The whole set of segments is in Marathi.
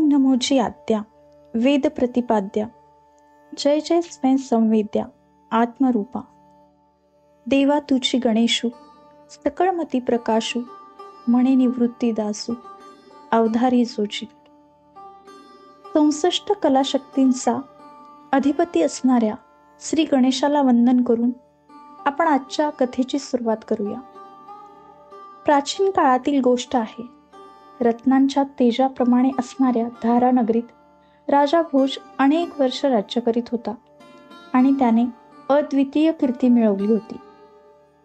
नमोची आद्या वेद प्रतिपाद्या जय जय स्वयं संवेद्या आत्मरूपा देवा तुझी गणेशू सकळमती प्रकाशू म्हणे निवृत्ती दासू अवधारी जोची. 64 कलाशक्तींचा अधिपती असणाऱ्या श्री गणेशाला वंदन करून आपण आजच्या कथेची सुरुवात करूया. प्राचीन काळातील गोष्ट आहे. रत्नांच्या तेजाप्रमाणे असणाऱ्या धारा नगरीत राजा भोज अनेक वर्ष राज्य करीत होता आणि त्याने अद्वितीय कीर्ती मिळवली होती.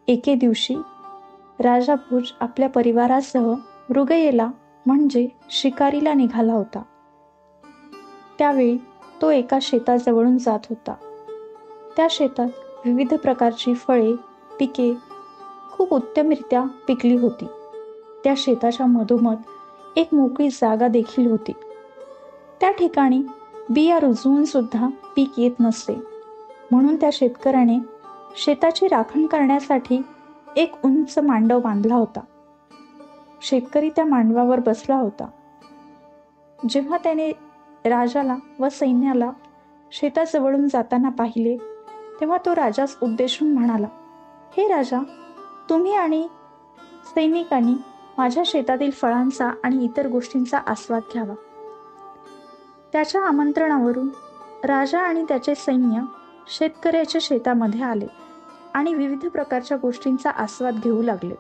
एके दिवशी राजा भोज आपल्या परिवारासह मृगयेला म्हणजे शिकारीला निघाला होता. त्यावेळी तो एका शेताजवळून जात होता. त्या शेतात विविध प्रकारची फळे, पिके खूप उत्तमरित्या पिकली होती. त्या शेताच्या मधोमध एक मोकळी जागा देखील होती. त्या ठिकाणी बिया रुजवून सुद्धा पीक येत नसते. म्हणून त्या शेतकऱ्याने शेताची राखण करण्यासाठी एक उंच मांडव बांधला होता. शेतकरी त्या मांडवावर बसला होता. जेव्हा त्याने राजाला व सैन्याला शेताजवळून जाताना पाहिले तेव्हा तो राजास उद्देशून म्हणाला, हे राजा, तुम्ही आणि सैनिकांनी माझ्या शेतातील फळांचा आणि इतर गोष्टींचा आस्वाद घ्यावा. त्याच्या आमंत्रणावरून राजा आणि त्याचे सैन्य शेतकऱ्याच्या शेतामध्ये आले आणि विविध प्रकारच्या गोष्टींचा आस्वाद घेऊ लागले.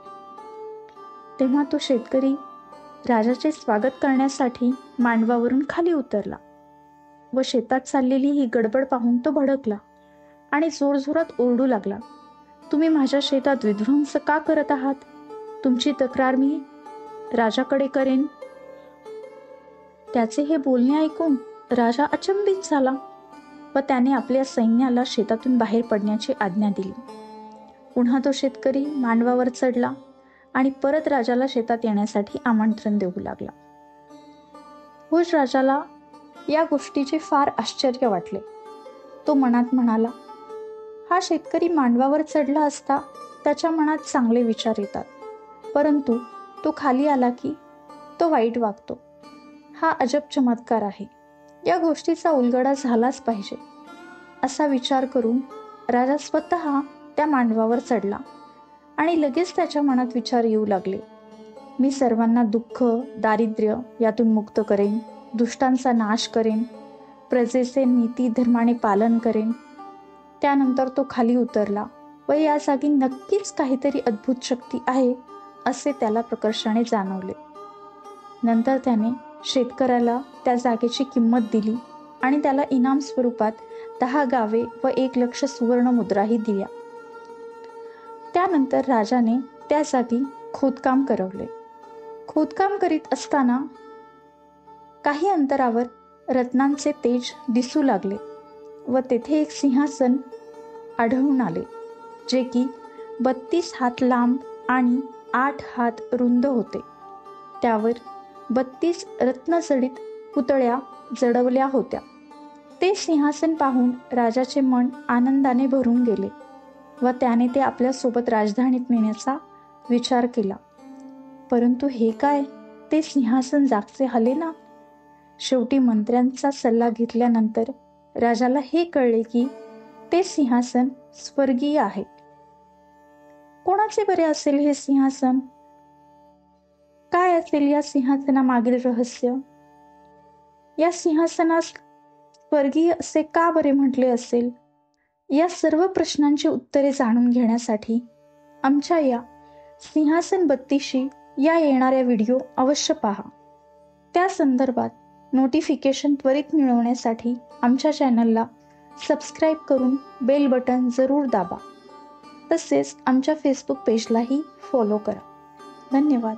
तेव्हा तो शेतकरी राजाचे स्वागत करण्यासाठी मांडवावरून खाली उतरला व शेतात चाललेली ही गडबड पाहून तो भडकला आणि जोरजोरात ओरडू लागला, तुम्ही माझ्या शेतात विध्वंस का करत आहात? तुमची तक्रार मी राजाकडे करेन. त्याचे हे बोलणे ऐकून राजा अचंबित झाला व त्याने आपल्या सैन्याला शेतातून बाहेर पडण्याची आज्ञा दिली. पुन्हा तो शेतकरी मांडवावर चढला आणि परत राजाला शेतात येण्यासाठी आमंत्रण देऊ लागला. भोज राजाला या गोष्टीचे फार आश्चर्य वाटले. तो मनात म्हणाला, हा शेतकरी मांडवावर चढला असता त्याच्या मनात चांगले विचार येतात, परंतु तो खाली आला की तो वाईट वागतो. हा अजब चमत्कार आहे. या गोष्टीचा उलगडा झालाच पाहिजे. असा विचार करून राजा स्वतः त्या मांडवावर चढला आणि लगेच त्याच्या मनात विचार येऊ लागले, मी सर्वांना दुःख, दारिद्र्य यातून मुक्त करेन, दुष्टांचा नाश करेन, प्रजेचे नीती धर्माने पालन करेन. त्यानंतर तो खाली उतरला व या जागी नक्कीच काहीतरी अद्भुत शक्ती आहे असे त्याला प्रकर्षाने जाणवले. नंतर त्याने शेतकऱ्याला त्या जागेची किंमत दिली आणि त्याला इनाम स्वरूपात 10 गावे व 1,00,000 सुवर्ण मुद्राही दिल्या. त्यानंतर राजाने त्या जागी खोदकाम करवले. खोदकाम करीत असताना काही अंतरावर रत्नांचे तेज दिसू लागले व तेथे एक सिंहासन आढळून आले, जे की 32 हात लांब आणि 8 हात रुंद होते. त्यावर 32 रत्नजडित पुतळ्या जडवल्या होत्या. ते सिंहासन पाहून राजाचे मन आनंदाने भरून गेले व त्याने ते आपल्यासोबत राजधानीत नेण्याचा विचार केला. परंतु हे काय, ते सिंहासन जागचे हलेना. शेवटी मंत्र्यांचा सल्ला घेतल्यानंतर राजाला हे कळले की ते सिंहासन स्वर्गीय आहे. कोणाचे बरे असेल हे सिंहासन? काय असेल या सिंहासनामागील रहस्य? या सिंहासनास स्वर्गीय असे का बरे म्हटले असेल? या सर्व प्रश्नांची उत्तरे जाणून घेण्यासाठी आमच्या या सिंहासन 32 या येणाऱ्या व्हिडिओ अवश्य पहा. त्या संदर्भात नोटिफिकेशन त्वरित मिळवण्यासाठी आमच्या चॅनलला सबस्क्राईब करून बेल बटन जरूर दाबा. तसेच आमच्या फेसबुक पेजलाही फॉलो करा. धन्यवाद.